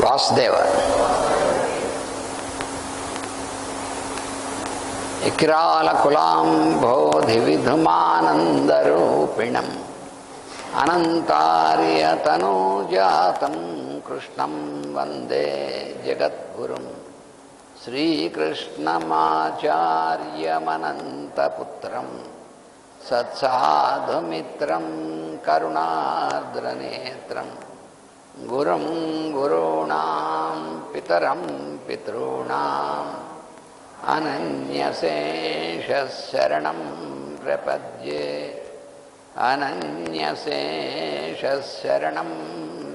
వాసుదేవ. ఇక్రాల కులాంబోధి విధుమానందరూపిణం అనంతార్యతనూజాతం కృష్ణం వందే జగద్గురుం శ్రీకృష్ణమాచార్యమనంతపుత్రం సత్సాధుమిత్రం కరుణార్ద్రనేత్రం గురుం గురూణాం పితరం పితॄణాం అనన్యశేషశరణం ప్రపద్యే అనన్యశేషశరణం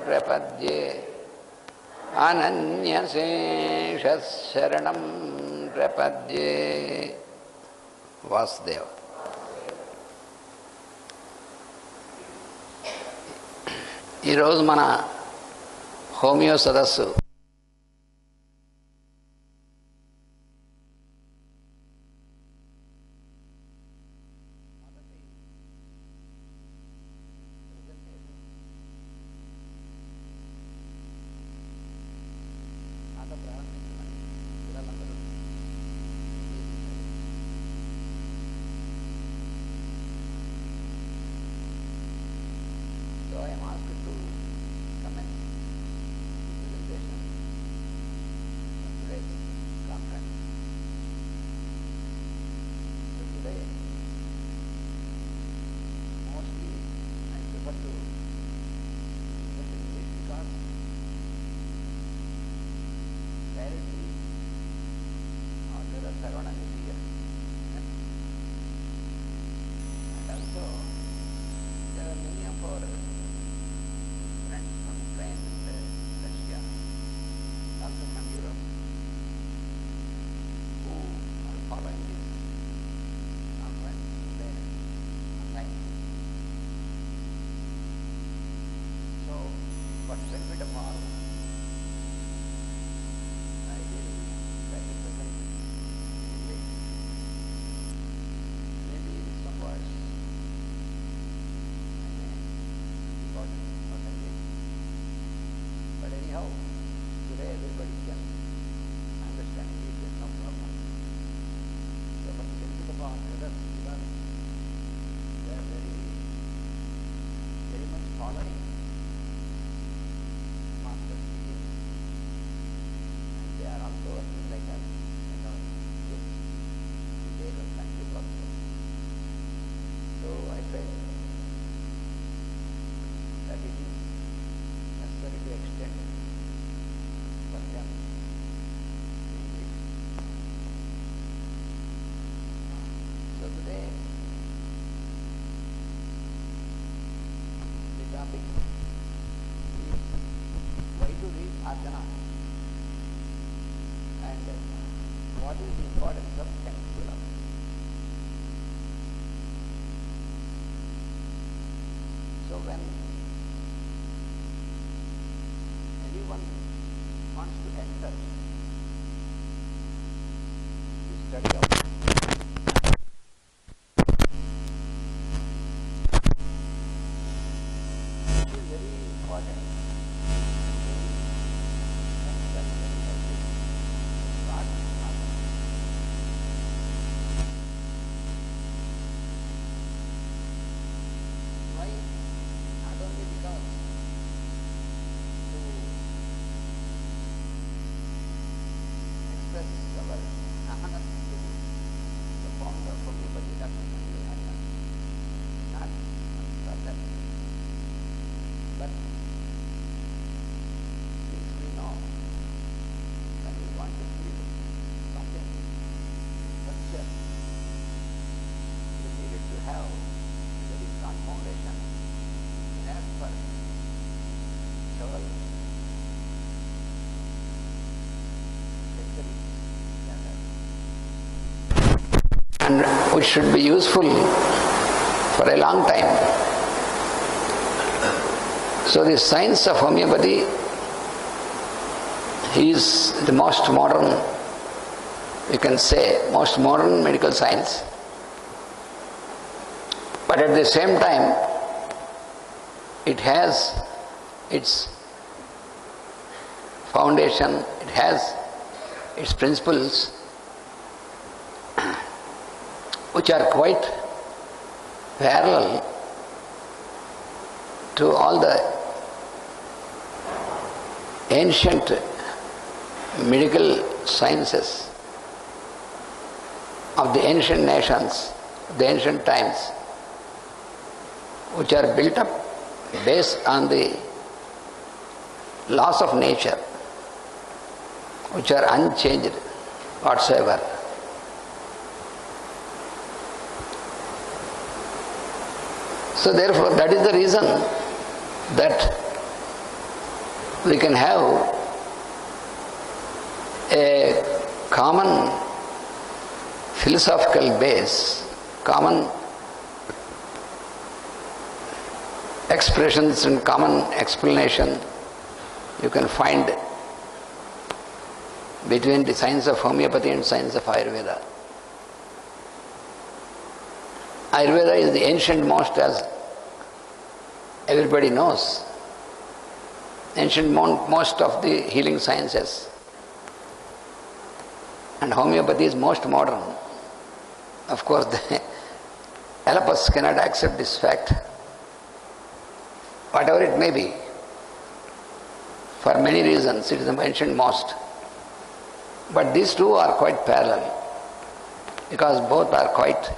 ప్రపద్యే అనన్యశేషశరణం ప్రపద్యే. వాసుదేవ. ఈరోజు మన హోమియో సదస్సు and which should be useful for a long time. So the science of homeopathy is the most modern, you can say, most modern medical science. But at the same time, it has its foundation, it has its principles which are quite parallel to all the ancient medical sciences of the ancient nations, the ancient times, which are built up based on the laws of nature, which are unchanged whatsoever. So therefore, that is the reason that we can have a common philosophical base, common expressions and common explanation you can find between the science of homeopathy and science of Ayurveda. Ayurveda is the ancient most, as everybody knows. Ancient most of the healing sciences. And homeopathy is most modern. Of course, the allopaths cannot accept this fact. Whatever it may be, for many reasons, it is the ancient most. But these two are quite parallel, because both are quite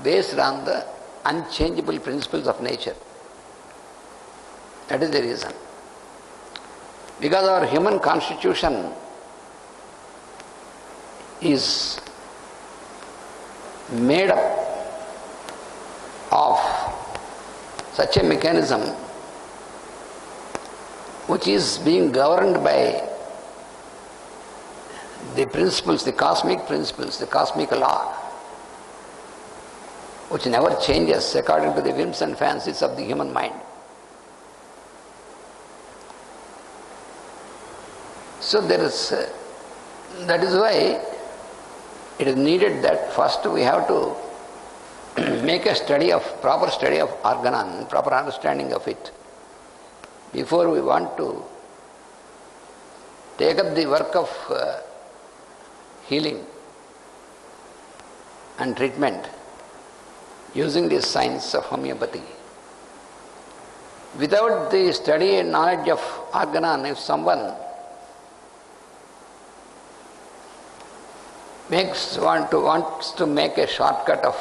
based on the unchangeable principles of nature. That is the reason. Because our human constitution is made up of such a mechanism which is being governed by the principles, the cosmic law, which never changes according to the whims and fancies of the human mind. So that is why it is needed that first we have to make a proper study of organon, proper understanding of it, before we want to take up the work of healing and treatment using the science of homeopathy. Without the study and knowledge of organon, if someone wants to make a shortcut of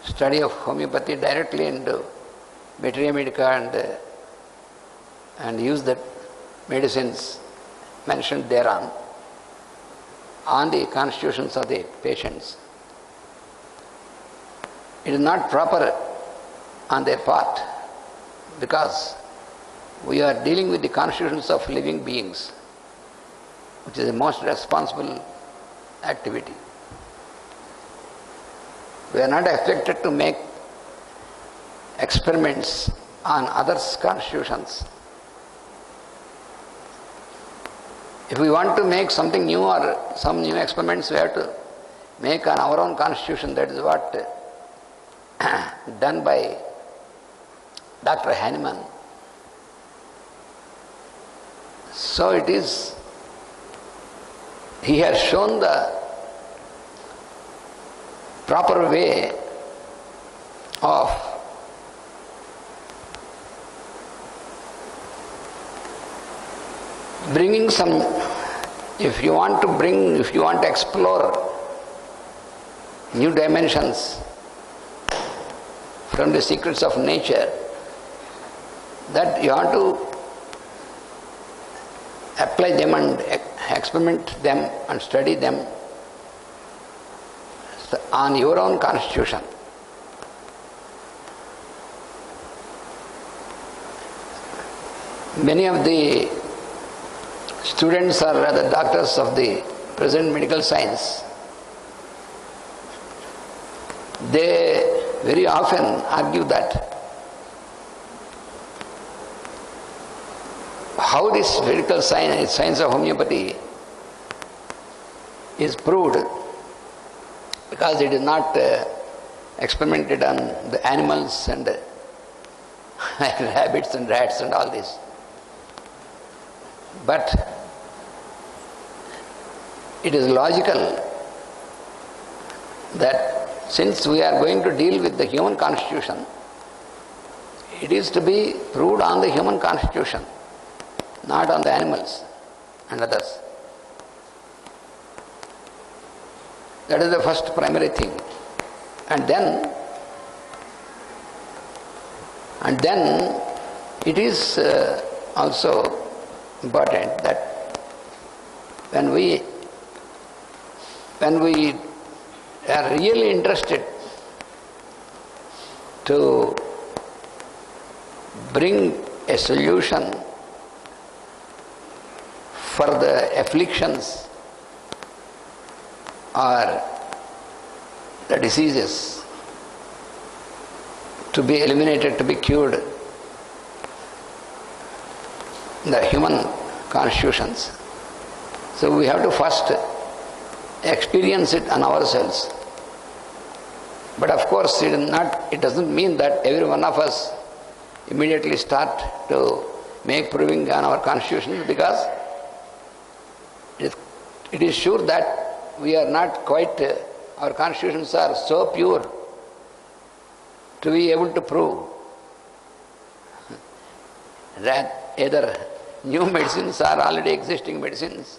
study of homeopathy directly into materia medica and use the medicines mentioned thereon on the constitutions of the patients, it is not proper on their part, because we are dealing with the constitutions of living beings, which is the most responsible activity. We are not expected to make experiments on others' constitutions. If we want to make something new or some new experiments, we have to make on our own constitution. That is what done by Dr. Hahnemann. So it is, he has shown the proper way of bringing some, if you want to explore new dimensions from the secrets of nature, that you have to apply them and experiment them and study them on your own constitution. Many of the students or rather doctors of the present medical science, they very often argue that how this medical science of homeopathy is proved, because it is not experimented on the animals and rabbits and rats and all this. But it is logical that since we are going to deal with the human constitution, it is to be proved on the human constitution, not on the animals and others. That is the first primary thing. And then it is also important that when we are really interested to bring a solution for the afflictions or the diseases to be eliminated, to be cured in the human constitutions. So we have to first experience it on ourselves. But of course it doesn't mean that every one of us immediately start to make proving on our constitution, because it is sure that we are not quite, our constitutions are so pure to be able to prove that either new medicines or already existing medicines.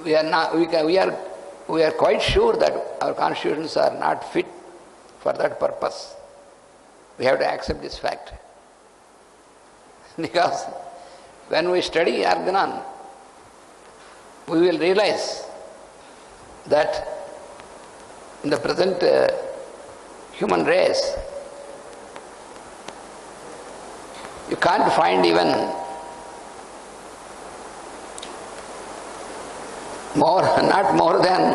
We are quite sure that our constitutions are not fit for that purpose. We have to accept this fact. Because when we study organon, we will realize that in the present human race, you can't find even not more than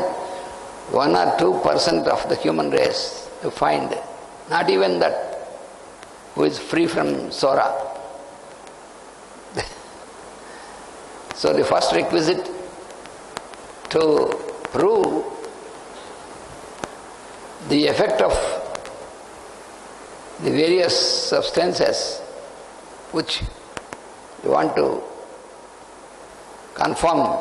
1 or 2% of the human race to find, not even that, who is free from sora. So the first requisite to prove the effect of the various substances which you want to confirm,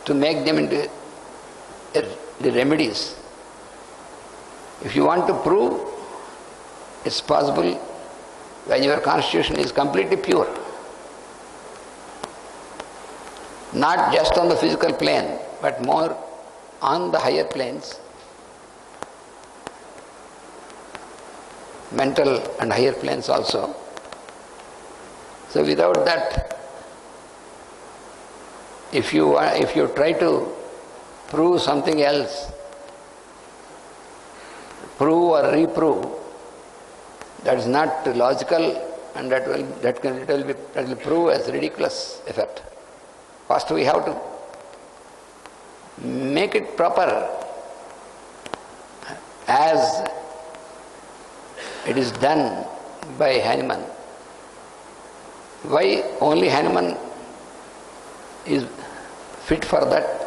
to make them into the remedies. If you want to prove, it's possible when your constitution is completely pure. Not just on the physical plane, but more on the higher planes, mental and higher planes also. So without that, if you try to prove something else, prove or reprove, that is not logical, and that will prove as ridiculous effect. First we have to make it proper as it is done by Hanuman. Why only Hanuman is fit for that,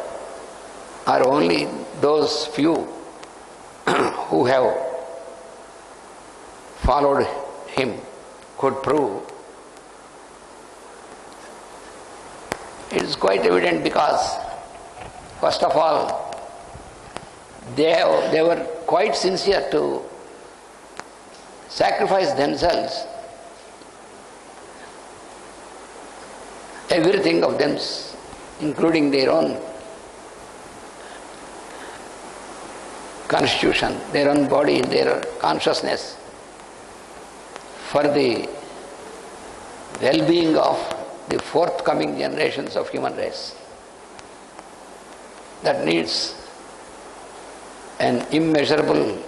or only those few who have followed him could prove? It is quite evident because, first of all, they were quite sincere to sacrifice themselves, everything of them, including their own constitution, their own body, their consciousness, for the well-being of the forthcoming generations of human race. That needs an immeasurable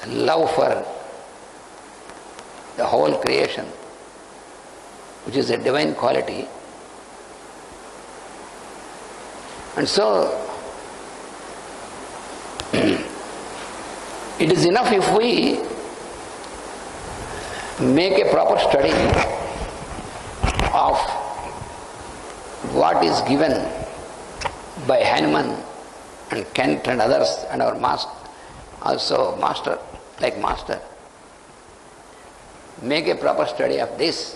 love for the whole creation, which is a divine quality. And so, it is enough if we make a proper study of what is given by Hanuman and Kent and others, and our master, also master, like master. make a proper study of this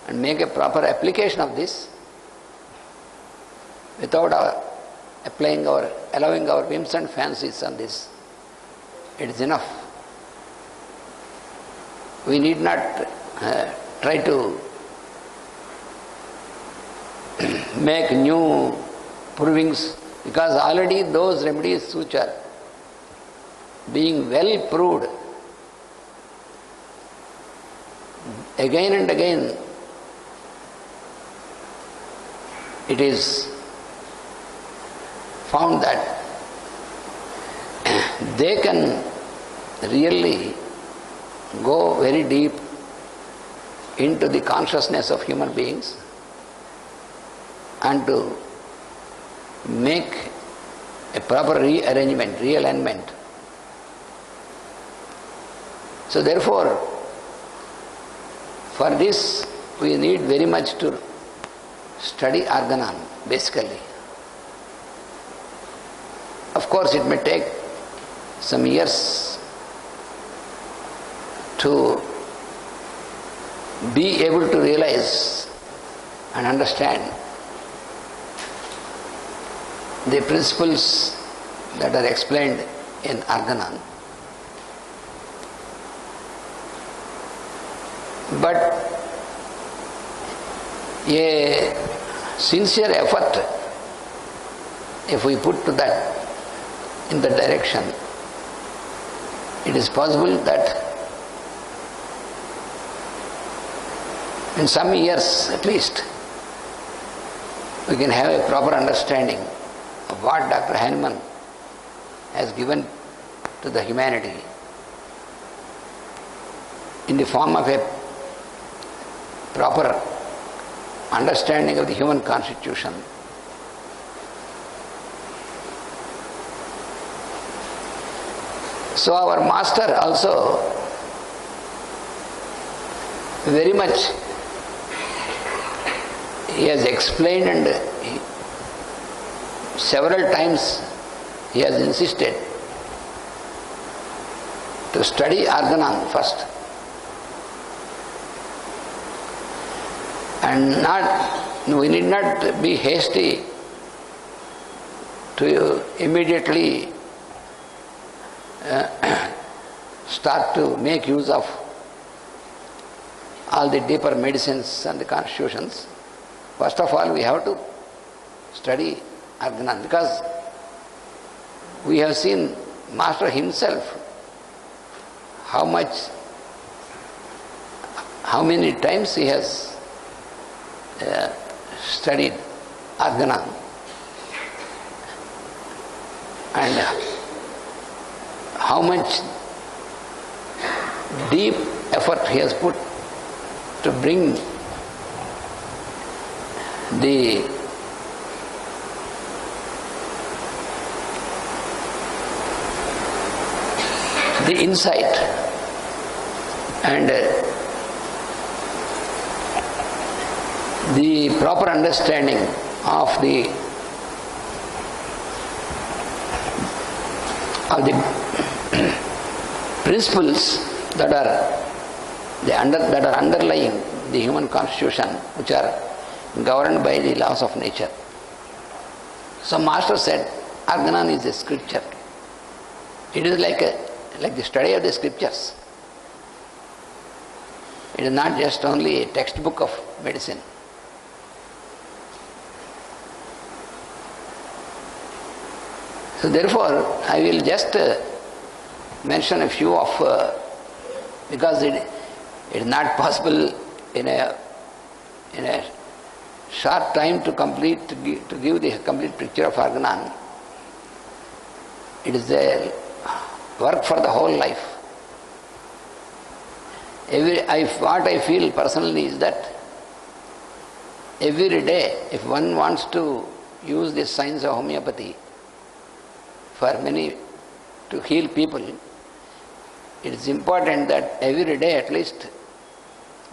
and make a proper application of this without allowing our whims and fancies on this, it is enough. We need not try to make new provings, because already those remedies which are being well proved again and again, it is found that they can really go very deep into the consciousness of human beings and to make a proper rearrangement, realignment. So therefore, for this we need very much to study organon, basically. Of course, it may take some years to be able to realize and understand the principles that are explained in organon. But a sincere effort, if we put to that in that direction, it is possible that in some years at least we can have a proper understanding of what Dr. Hahnemann has given to the humanity in the form of a proper understanding of the human constitution. So our master also very much he has explained, and several times he has insisted to study organon first, and we need not be hasty to immediately start to make use of all the deeper medicines and the constitutions. First of all, we have to study organon, because we have seen Master himself how many times he has studied organon, and how much deep effort he has put to bring the insight and the proper understanding of the principles that are underlying the human constitution, which are governed by the laws of nature. So Master said, organon is a scripture. It is like the study of the scriptures. It is not just only a textbook of medicine. So therefore, I will just mention a few of, because it is not possible in a short time to give the complete picture of organon. It is a work for the whole life. What I feel personally is that every day, if one wants to use this science of homeopathy to heal people, it is important that every day at least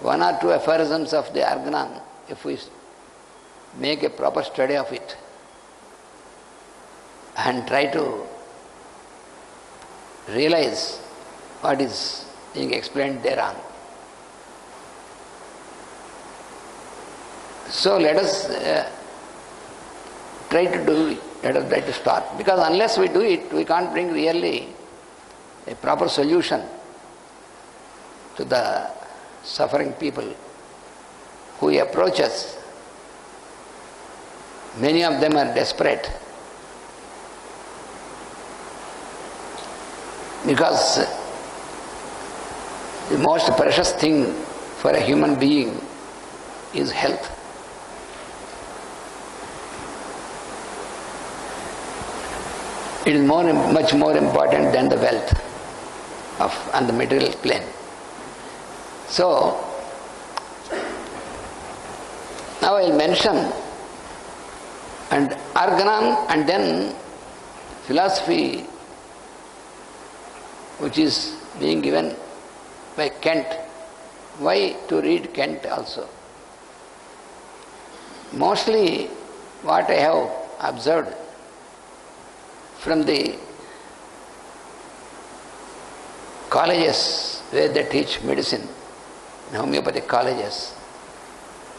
one or two aphorisms of the organon, if we make a proper study of it and try to realize what is being explained thereon, So let us try to do it. Let us try to start. Because unless we do it, we can't bring really a proper solution to the suffering people who approach us. Many of them are desperate because the most precious thing for a human being is health. It is much more important than the wealth on the material plane. So, now I will mention and organon and then philosophy which is being given by Kant. Why to read Kant also? Mostly what I have observed from the colleges where they teach medicine, homeopathic colleges,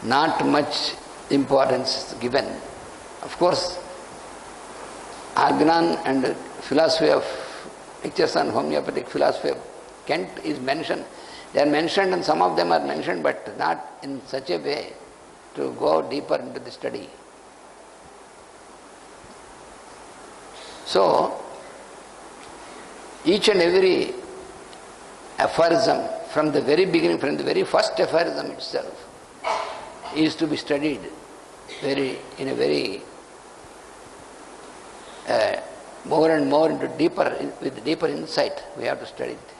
not much importance is given. Of course, organon and philosophy of lectures on homeopathic philosophy of Kant is mentioned. They are mentioned and some of them are mentioned, but not in such a way to go deeper into the study. So, each and every aphorism from the very beginning, from the very first aphorism itself, is to be studied in a very more and more into with deeper insight. We have to study it.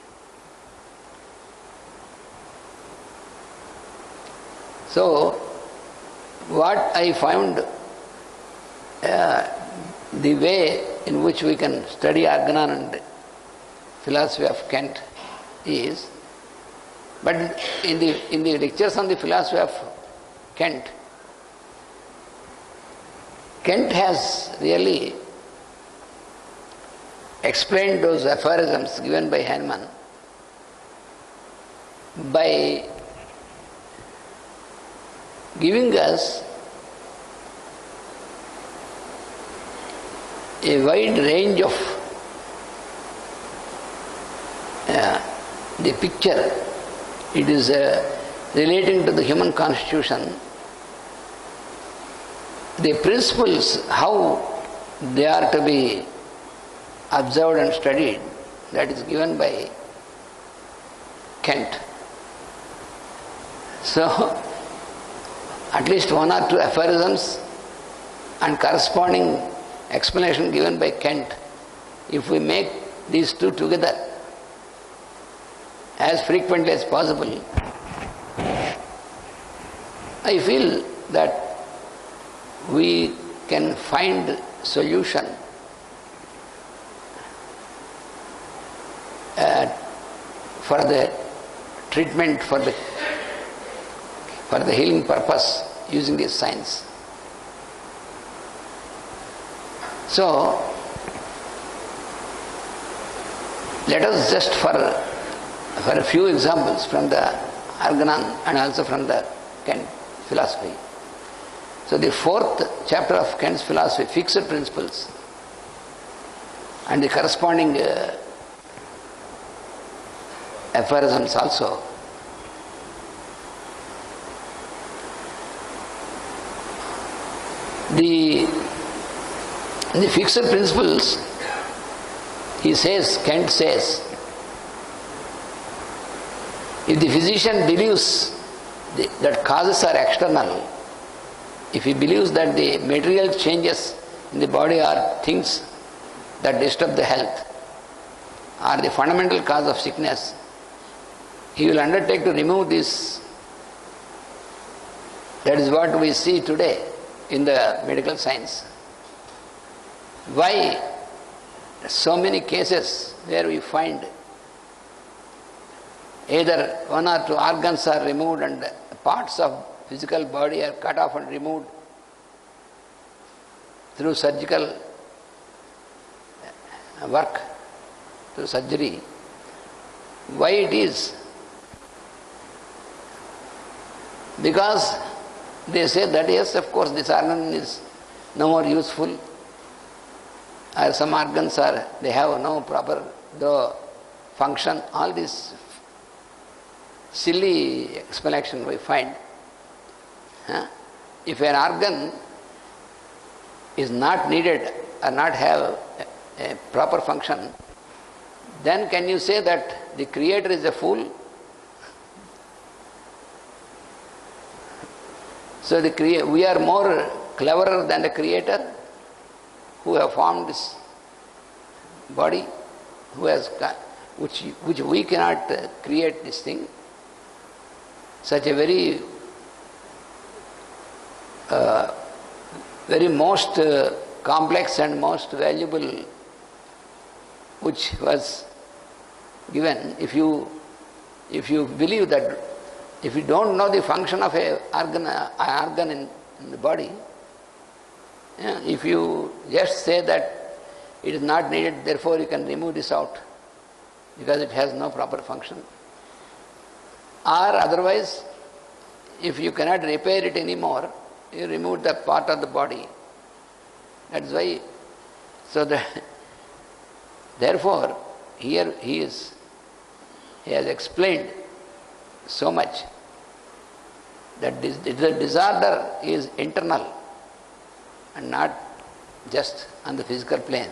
So, what I found the way in which we can study organon and philosophy of Kant is, but in the lectures on the philosophy of Kant has really explained those aphorisms given by Hahnemann by giving us a wide range of the picture. It is relating to the human constitution. The principles, how they are to be observed and studied, that is given by Kant. So, at least one or two aphorisms and corresponding explanation given by Kant, if we make these two together as frequently as possible, I feel that we can find solution for the treatment, for the healing purpose using this science. So, let us just for a few examples from the organon and also from the Kant philosophy. So the fourth chapter of Kant's philosophy, fixed principles, and the corresponding aphorisms also. The fixed principles, Kant says, if the physician believes that causes are external, if he believes that the material changes in the body are things that disturb the health, are the fundamental cause of sickness, he will undertake to remove this. That is what we see today in the medical science. Why so many cases where we find either one or two organs are removed and parts of physical body are cut off and removed through surgical work, through surgery. Why it is? Because They say that yes, of course, this organ is no more useful, or some organs they have no proper function. All this silly explanation we find. If an organ is not needed or not have a proper function, then can you say that the creator is a fool? So we are more cleverer than the creator who have formed this body, which we cannot create this thing. Such a very most complex and most valuable, which was given. If you believe that, if you don't know the function of an organ in the body, if you just say that it is not needed, therefore you can remove this out because it has no proper function. Or otherwise, if you cannot repair it anymore, you remove the part of the body. That's why. So therefore, here he has explained so much that the disorder is internal and not just on the physical plane.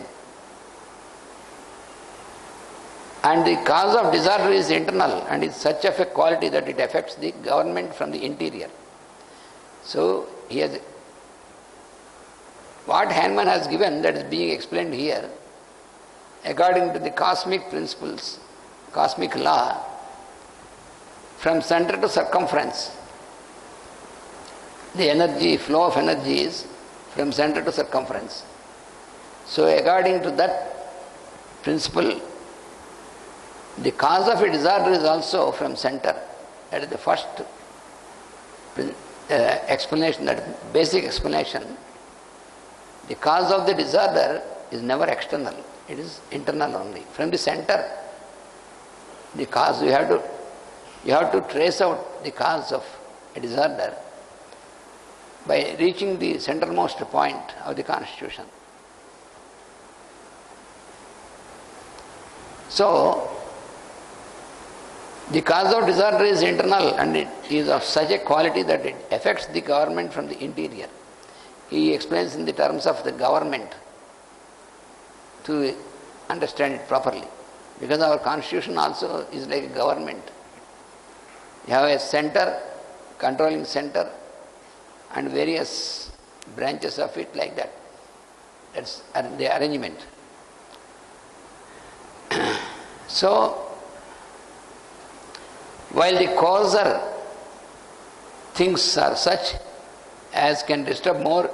And the cause of disorder is internal and is such of a quality that it affects the government from the interior. So what Hahnemann has given, that is being explained here, according to the cosmic principles, cosmic law, from center to circumference, the flow of energy is from center to circumference. So according to that principle, the cause of a disorder is also from center. That is the first explanation, that basic explanation. The cause of the disorder is never external, it is internal only. From the center, the cause, you have to trace out the cause of a disorder by reaching the centermost point of the constitution. So, the cause of disorder is internal and it is of such a quality that it affects the government from the interior. He explains in the terms of the government to understand it properly. Because our constitution also is like a government. You have a center, controlling center, and various branches of it like that. That's the arrangement. So, while the causer things are such as can disturb more,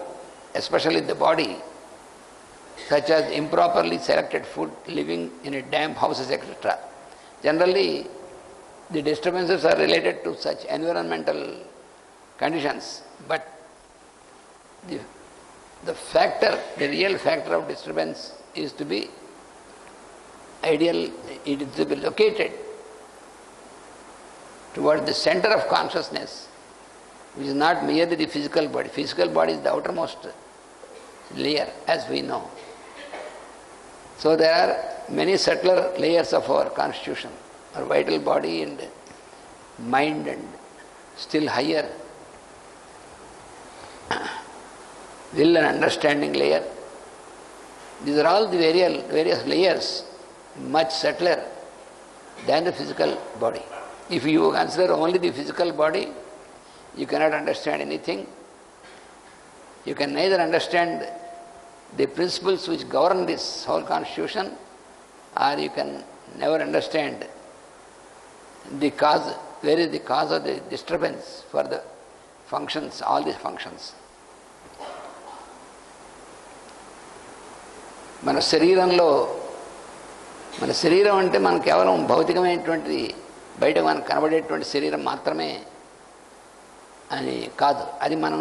especially the body, such as improperly selected food, living in a damp houses, etc. Generally, the disturbances are related to such environmental conditions, but the real factor of disturbance is to be ideal, it is to be located toward the center of consciousness, which is not merely the physical body. Physical body is the outermost layer, as we know. So there are many subtler layers of our constitution, our vital body and mind, and still higher will and understanding layer. These are all the various layers, much subtler than the physical body. If you consider only the physical body, you cannot understand anything. You can neither understand the principles which govern this whole constitution, or you can never understand the cause, where is the cause of the disturbance for the functions, all these functions. మన శరీరం అంటే మనకు కేవలం భౌతికమైనటువంటి బయట మనకు కనబడేటువంటి శరీరం మాత్రమే అని కాదు. అది మనం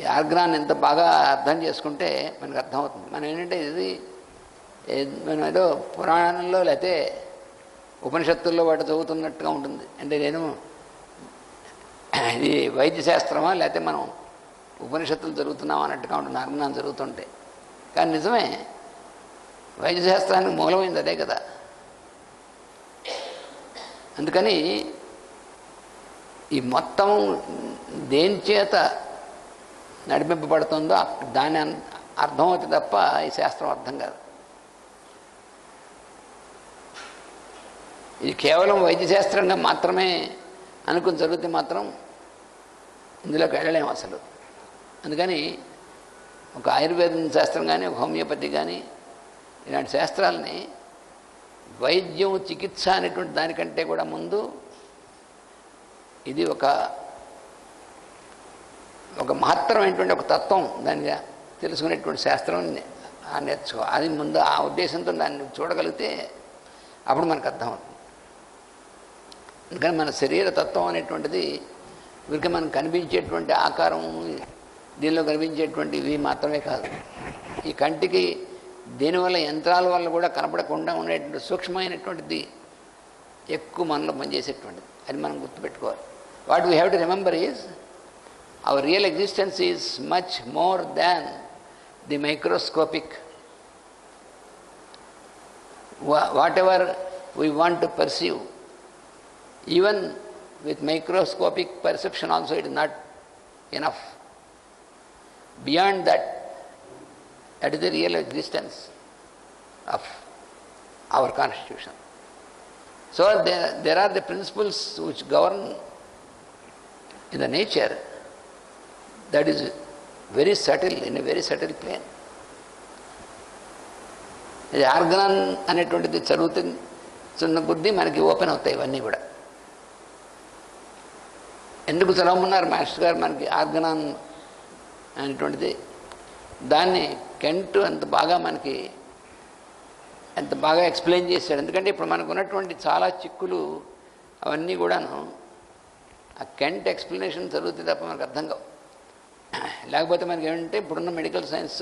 ఈ ఆర్గాన్ ఎంత బాగా అర్థం చేసుకుంటే మనకు అర్థమవుతుంది. మనం ఏంటంటే మనం ఏదో పురాణంలో లేకపోతే ఉపనిషత్తుల్లో వాటి చదువుతున్నట్టుగా ఉంటుంది. అంటే నేను ఇది వైద్య శాస్త్రమా లేకపోతే మనం ఉపనిషత్తులు జరుగుతున్నాం అన్నట్టుగా ఉంటుంది ఆర్గనాన్ జరుగుతుంటే. కానీ నిజమే, వైద్య శాస్త్రానికి మూలమైంది అదే కదా. అందుకని ఈ మొత్తం దేని చేత నడిపింపబడుతుందో దాని అర్థమవుతుంది తప్ప ఈ శాస్త్రం అర్థం కాదు. ఇది కేవలం వైద్య శాస్త్రంగా మాత్రమే అనుకుని జరిగితే మాత్రం ఇందులోకి వెళ్ళలేము అసలు. అందుకని ఒక ఆయుర్వేద శాస్త్రం కానీ ఒక హోమియోపతి కానీ ఇలాంటి శాస్త్రాలని వైద్యం చికిత్స అనేటువంటి దానికంటే కూడా ముందు ఇది ఒక మహత్తరమైనటువంటి ఒక తత్వం, దాన్ని తెలుసుకునేటువంటి శాస్త్రం నేర్చుకో. అది ముందు ఆ ఉద్దేశంతో దాన్ని చూడగలిగితే అప్పుడు మనకు అర్థమవుతుంది. అందుకని మన శరీర తత్వం అనేటువంటిది వీరికి మనకు కనిపించేటువంటి ఆకారం, దీనిలో కనిపించేటువంటి ఇవి మాత్రమే కాదు, ఈ కంటికి దీనివల్ల యంత్రాల వల్ల కూడా కనపడకుండా ఉండేటువంటి సూక్ష్మమైనటువంటిది ఎక్కువ మనలో పనిచేసేటువంటిది. అది మనం గుర్తుపెట్టుకోవాలి. What we have to remember is our real existence is much more than the microscopic. What ever we want to perceive, even with microscopic perception also it is not enough. Beyond that, that is the real existence of our constitution. So there are the principles which govern in the nature that is very subtle, in a very subtle plane. ఇది Organon అనేటువంటిది చదువుతున్న బుద్ధి మనకి open అవుతాయి ఇవన్నీ కూడా. ఎందుకు చదవమన్నారు master గారు మనకి ఆర్గనాన్ అనేటువంటిది? దాన్ని కెంట్ అంత బాగా ఎక్స్ప్లెయిన్ చేశాడు. ఎందుకంటే ఇప్పుడు మనకు ఉన్నటువంటి చాలా చిక్కులు అవన్నీ కూడాను ఆ కెంట్ ఎక్స్ప్లెనేషన్ చదివితే తప్ప మనకు అర్థం కావు. లేకపోతే మనకి ఏమంటే ఇప్పుడున్న మెడికల్ సైన్స్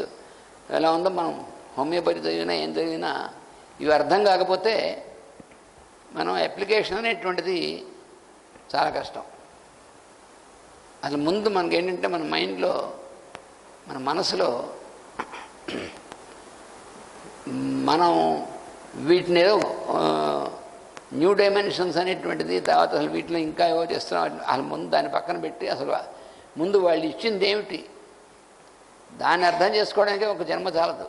ఎలా ఉందో మనం హోమియోపతి చదివినా ఏం చదివినా ఇవి అర్థం కాకపోతే మనం అప్లికేషన్ అనేటువంటిది చాలా కష్టం. అసలు ముందు మనకి ఏంటంటే మన మైండ్లో, మన మనసులో మనం వీటిని ఏదో న్యూ డైమెన్షన్స్ అనేటువంటిది, తర్వాత అసలు వీటిలో ఇంకా ఏవో చేస్తున్నాం, అసలు ముందు దాన్ని పక్కన పెట్టి అసలు ముందు వాళ్ళు ఇచ్చింది ఏమిటి దాన్ని అర్థం చేసుకోవడానికి ఒక జన్మ చాలదు.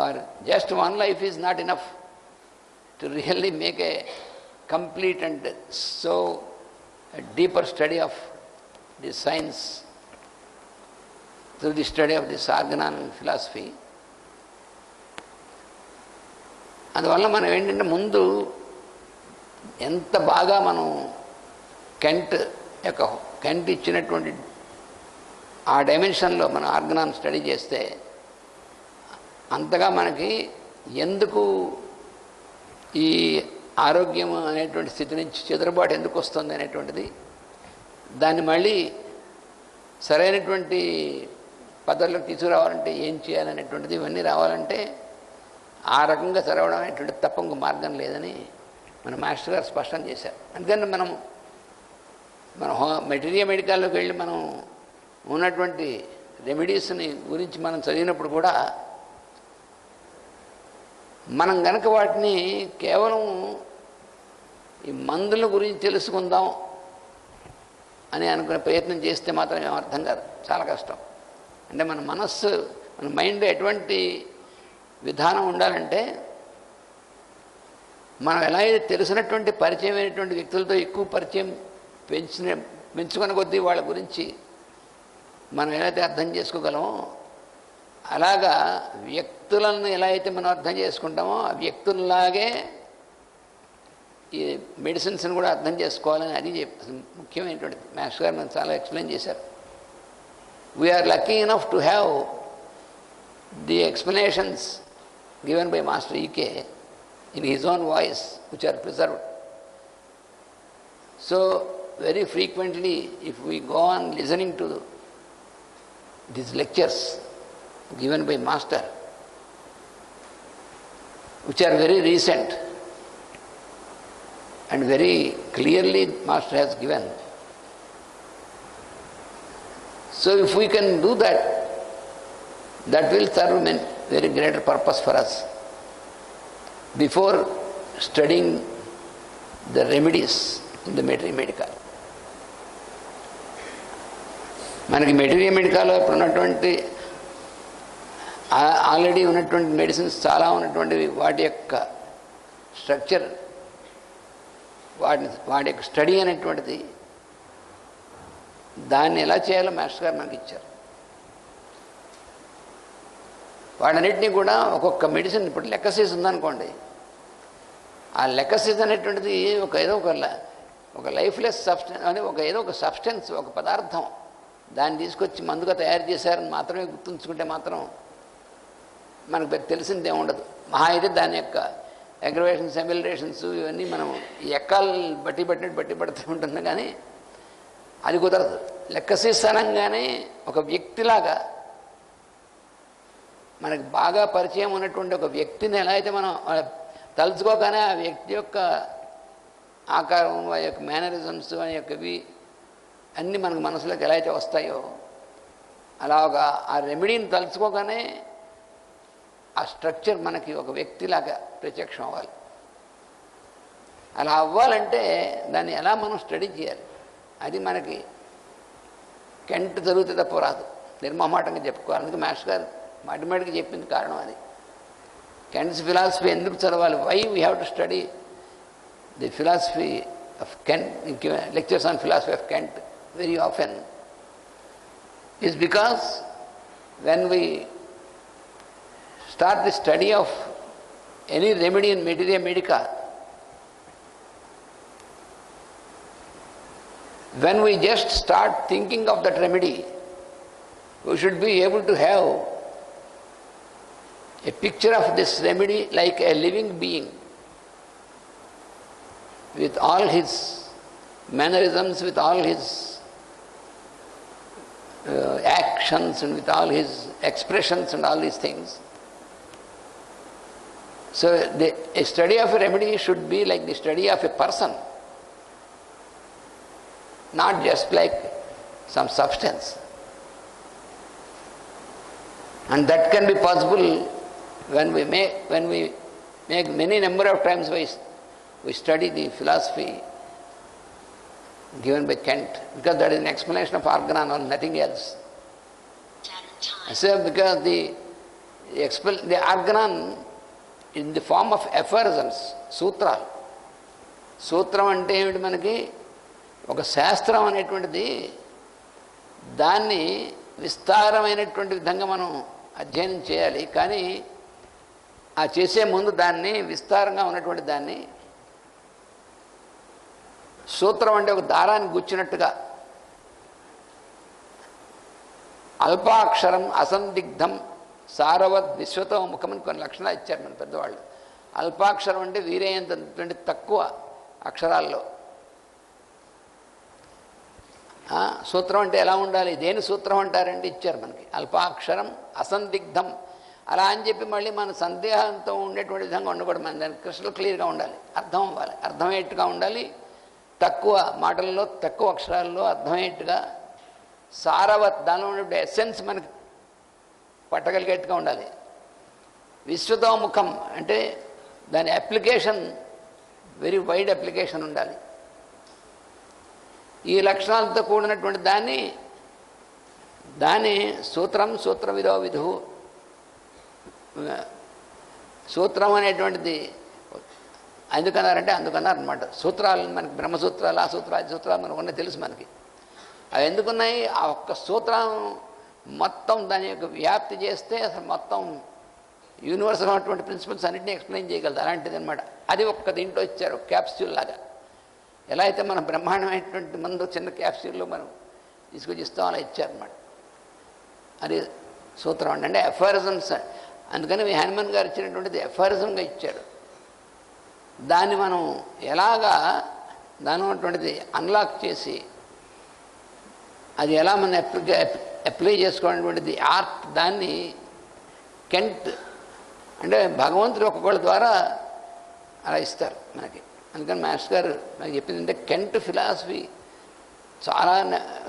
Or just one life is not enough to really make a complete and so a deeper study of this science through the study of this organon philosophy. అందువల్ల మనం ఏంటంటే ముందు ఎంత బాగా మనం కెంట్ ఇచ్చినటువంటి ఆ డైమెన్షన్లో మనం ఆర్గనాన్ స్టడీ చేస్తే అంతగా మనకి ఎందుకు ఈ ఆరోగ్యం అనేటువంటి స్థితి నుంచి చెదురుబాటు ఎందుకు వస్తుంది అనేటువంటిది, దాన్ని మళ్ళీ సరైనటువంటి పద్ధతిలోకి తీసుకురావాలంటే ఏం చేయాలనేటువంటిది, ఇవన్నీ రావాలంటే ఆ రకంగా చదవడం అనేటువంటి తప్ప ఇంకో మార్గం లేదని మన మాస్టర్ గారు స్పష్టం చేశారు. అందుకని మన మెటీరియల్ వెళ్ళి మనం ఉన్నటువంటి రెమెడీస్ని గురించి మనం చదివినప్పుడు కూడా మనం గనక వాటిని కేవలం ఈ మందుల గురించి తెలుసుకుందాం అని అనుకునే ప్రయత్నం చేస్తే మాత్రం ఏం అర్థం కాదు, చాలా కష్టం. అంటే మన మనస్సు, మన మైండ్ ఎటువంటి విధానం ఉండాలంటే మనం ఎలా అయితే తెలిసినటువంటి పరిచయమైనటువంటి వ్యక్తులతో ఎక్కువ పరిచయం పెంచుకున్న కొద్దీ వాళ్ళ గురించి మనం ఎలా అయితే అర్థం చేసుకోగలమో, అలాగా వ్యక్తులను ఎలా అయితే మనం అర్థం చేసుకుంటామో ఆ వ్యక్తుల్లాగే ఈ మెడిసిన్స్ని కూడా అర్థం చేసుకోవాలని అది ముఖ్యమైనటువంటిది. మాస్టర్ గారు మనకు చాలా ఎక్స్ప్లెయిన్ చేశారు. We're lucky enough to have the explanations given by master EK in his own voice, which are preserved. So very frequently, if we go on listening to these lectures given by master, which are very recent, and very clearly Master has given. So if we can do that, that will serve a very greater purpose for us. Before studying the remedies in the materia medica. మనకి material మెడికాలో ఇప్పుడు ఉన్నటువంటి already ఉన్నటువంటి medicines చాలా ఉన్నటువంటివి, వాటి యొక్క structure, వాటి యొక్క స్టడీ అనేటువంటిది, దాన్ని ఎలా చేయాలో మాస్టర్ గారు మనకి ఇచ్చారు. వాటన్నిటినీ కూడా ఒక్కొక్క మెడిసిన్, ఇప్పుడు లెక్కసీస్ ఉందనుకోండి, ఆ లెక్కసీస్ అనేటువంటిది ఏదో ఒక లైఫ్లెస్ సబ్స్టెన్స్ అని ఏదో ఒక సబ్స్టెన్స్, ఒక పదార్థం, దాన్ని తీసుకొచ్చి మందుగా తయారు చేశారని మాత్రమే గుర్తుంచుకుంటే మాత్రం మనకు తెలిసిందే ఉండదు. మహా అయితే దాని యొక్క అగ్రవేషన్స్, ఎమిలరేషన్స్ ఇవన్నీ మనం ఎక్కాలు బట్టి పడుతూ ఉంటుంది, కానీ అది కుదరదు. లెక్కసీస్ అనగానే ఒక వ్యక్తిలాగా మనకు బాగా పరిచయం ఉన్నటువంటి ఒక వ్యక్తిని ఎలా అయితే మనం తలుచుకోగానే ఆ వ్యక్తి యొక్క ఆకారం, ఆ యొక్క మేనరిజమ్స్, ఆ యొక్కవి అన్నీ మనకు మనసులోకి ఎలా అయితే వస్తాయో, అలాగా ఆ రెమెడీని తలుచుకోగానే ఆ స్ట్రక్చర్ మనకి ఒక వ్యక్తిలాగా ప్రత్యక్షం అవ్వాలి. అలా అవ్వాలంటే దాన్ని ఎలా మనం స్టడీ చేయాలి, అది మనకి కెంట్ చదివితే తప్ప రాదు, నిర్మమాటంగా చెప్పుకోవాలి. అందుకే మాస్టర్ గారు మాటిమాటికి చెప్పింది కారణం అది. కెంట్స్ ఫిలాసఫీ ఎందుకు చదవాలి, why we have to study the philosophy of Kant, lectures on philosophy of Kant very often, is because when we start the study of any remedy in materia medica, when we just start thinking of that remedy, we should be able to have a picture of this remedy like a living being with all his mannerisms, with all his actions, and with all his expressions and all these things. So a study of a remedy should be like the study of a person, not just like some substance. And that can be possible when we make many number of times we study the philosophy given by Kant, because that is an explanation of organon or nothing else. So because the organon in the form of aphorisms, సూత్రాలు. సూత్రం అంటే ఏమిటి, మనకి ఒక శాస్త్రం అనేటువంటిది దాన్ని విస్తారమైనటువంటి విధంగా మనం అధ్యయనం చేయాలి. కానీ ఆ చేసే ముందు దాన్ని విస్తారంగా ఉన్నటువంటి దాన్ని, సూత్రం అంటే ఒక దారాన్ని గుచ్చినట్టుగా, అల్పాక్షరం అసందిగ్ధం సారవత్ విశ్వతో ముఖం అని కొన్ని లక్షణాలు ఇచ్చారు మన పెద్దవాళ్ళు. అల్పాక్షరం అంటే వీరేంతంటే తక్కువ అక్షరాల్లో. సూత్రం అంటే ఎలా ఉండాలి, దేని సూత్రం అంటారంటే ఇచ్చారు మనకి. అల్పాక్షరం అసందిగ్ధం అలా అని చెప్పి మళ్ళీ మన సందేహంతో ఉండేటువంటి విధంగా ఉండకూడదు. మన దానికి క్రిస్టల్ క్లియర్గా ఉండాలి, అర్థం అవ్వాలి, అర్థమయ్యేట్టుగా ఉండాలి. తక్కువ మాటల్లో, తక్కువ అక్షరాల్లో అర్థమయ్యేట్టుగా, సారవత్ దానిలో ఉండే ఎసెన్స్ మనకి పట్టగలిగేట్టుగా ఉండాలి. విశ్వతో ముఖం అంటే దాని అప్లికేషన్ వెరీ వైడ్ అప్లికేషన్ ఉండాలి. ఈ లక్షణాలతో కూడినటువంటి దాన్ని సూత్రం సూత్రవిదో విధు. సూత్రం అనేటువంటిది ఎందుకన్నారంటే అందుకన్నారు అనమాట. సూత్రాలు మనకి బ్రహ్మసూత్రాలు, ఆ సూత్రాలు, ఈ సూత్రాలు మనకు ఉన్నాయి, తెలుసు మనకి. అవి ఎందుకున్నాయి, ఆ ఒక్క సూత్రం మొత్తం దాని యొక్క వ్యాప్తి చేస్తే అసలు మొత్తం యూనివర్సల్ ఉన్నటువంటి ప్రిన్సిపల్స్ అన్నింటినీ ఎక్స్ప్లెయిన్ చేయగలదు. అలాంటిది అనమాట. అది ఒక్క దీంట్లో ఇచ్చారు, క్యాప్స్యూల్ లాగా. ఎలా అయితే మనం బ్రహ్మాండమైనటువంటి మందు చిన్న క్యాప్స్యూల్లో మనం తీసుకొచ్చి ఇస్తాం, అలా ఇచ్చారన్నమాట. అది సూత్రం అంటే ఎఫారిజమ్స్. అందుకని హనుమాన్ గారు ఇచ్చినటువంటిది ఎఫారిజంగా ఇచ్చాడు. దాన్ని మనం ఎలాగా దాని ఉన్నటువంటిది అన్లాక్ చేసి అది ఎలా మనం అప్లై చేసుకోవాలనేటువంటిది ఆర్ట్. దాన్ని కెంట్ అంటే భగవంతుడు ఒక్కొక్కళ్ళ ద్వారా అలా ఇస్తారు మనకి. అందుకని మాస్టర్ గారు నాకు చెప్పిందంటే కెంట్ ఫిలాసఫీ చాలా